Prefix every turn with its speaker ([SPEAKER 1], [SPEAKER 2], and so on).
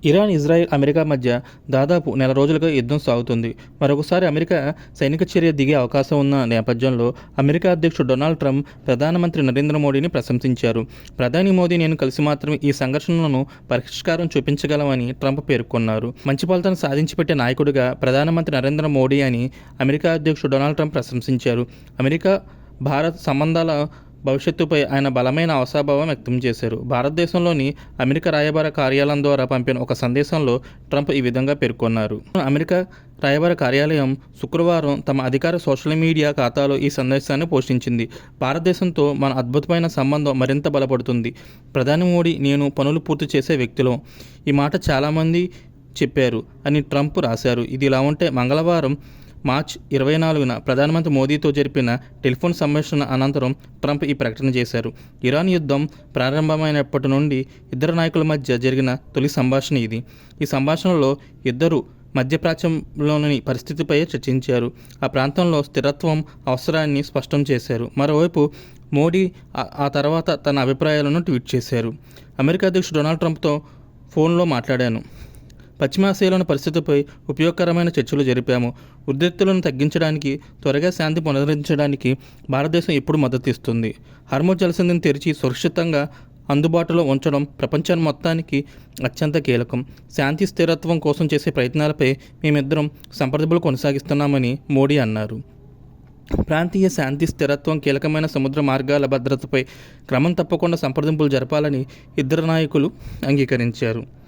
[SPEAKER 1] Iran, Israel, America మధ్య దాదాపు నెల రోజులుగా యుద్ధం సాగుతుంది. మరొకసారి అమెరికా సైనిక చర్య దిగే అవకాశం ఉన్న నేపథ్యంలో అమెరికా అధ్యక్షుడు డొనాల్డ్ ట్రంప్ ప్రధానమంత్రి నరేంద్ర మోడీని ప్రశంసించారు. ప్రధాని మోదీ నేను కలిసి మాత్రమే ఈ సంఘర్షణలను పరిష్కారం చూపించగలమని ట్రంప్ పేర్కొన్నారు. మంచి ఫలితాన్ని సాధించి పెట్టే నాయకుడిగా ప్రధానమంత్రి నరేంద్ర మోడీ అని అమెరికా అధ్యక్షుడు డొనాల్డ్ ట్రంప్ ప్రశంసించారు. అమెరికా భారత్ సంబంధాల భవిష్యత్తుపై ఆయన బలమైన ఆశాభావం వ్యక్తం చేశారు. భారతదేశంలోని అమెరికా రాయబార కార్యాలయం ద్వారా పంపిన ఒక సందేశంలో ట్రంప్ ఈ విధంగా పేర్కొన్నారు. అమెరికా రాయబార కార్యాలయం శుక్రవారం తమ అధికార సోషల్ మీడియా ఖాతాలో ఈ సందేశాన్ని పోస్టించింది. భారతదేశంతో మన అద్భుతమైన సంబంధం మరింత బలపడుతుంది. ప్రధాని మోడీ నేను పనులు పూర్తి చేసే వ్యక్తులం. ఈ మాట చాలామంది చెప్పారు అని ట్రంప్ రాశారు. ఇది ఇలా ఉంటే మంగళవారం మార్చి 24న ప్రధానమంత్రి మోదీతో జరిపిన టెలిఫోన్ సంభాషణ అనంతరం ట్రంప్ ఈ ప్రకటన చేశారు. ఇరాన్ యుద్ధం ప్రారంభమైనప్పటి నుండి ఇద్దరు నాయకుల మధ్య జరిగిన తొలి సంభాషణ ఇది. ఈ సంభాషణలో ఇద్దరు మధ్యప్రాచ్యంలోని పరిస్థితిపై చర్చించారు. ఆ ప్రాంతంలో స్థిరత్వం అవసరాన్ని స్పష్టం చేశారు. మరోవైపు మోడీ ఆ తర్వాత తన అభిప్రాయాలను ట్వీట్ చేశారు. అమెరికా అధ్యక్షుడు డొనాల్డ్ ట్రంప్తో ఫోన్లో మాట్లాడాను. పశ్చిమాసియాలోని పరిస్థితిపై ఉపయోగకరమైన చర్చలు జరిపాము. ఉద్రిక్తలను తగ్గించడానికి, త్వరగా శాంతి పునరుద్ధరించడానికి భారతదేశం ఎప్పుడు మద్దతు ఇస్తుంది. హార్మోజ్ జలసంధిని తెరిచి సురక్షితంగా అందుబాటులో ఉంచడం ప్రపంచాన్ని మొత్తానికి అత్యంత కీలకం. శాంతి స్థిరత్వం కోసం చేసే ప్రయత్నాలపై మేమిద్దరం సంప్రదింపులు కొనసాగిస్తున్నామని మోడీ అన్నారు. ప్రాంతీయ శాంతి స్థిరత్వం, కీలకమైన సముద్ర మార్గాల భద్రతపై క్రమం తప్పకుండా సంప్రదింపులు జరపాలని ఇద్దరు నాయకులు అంగీకరించారు.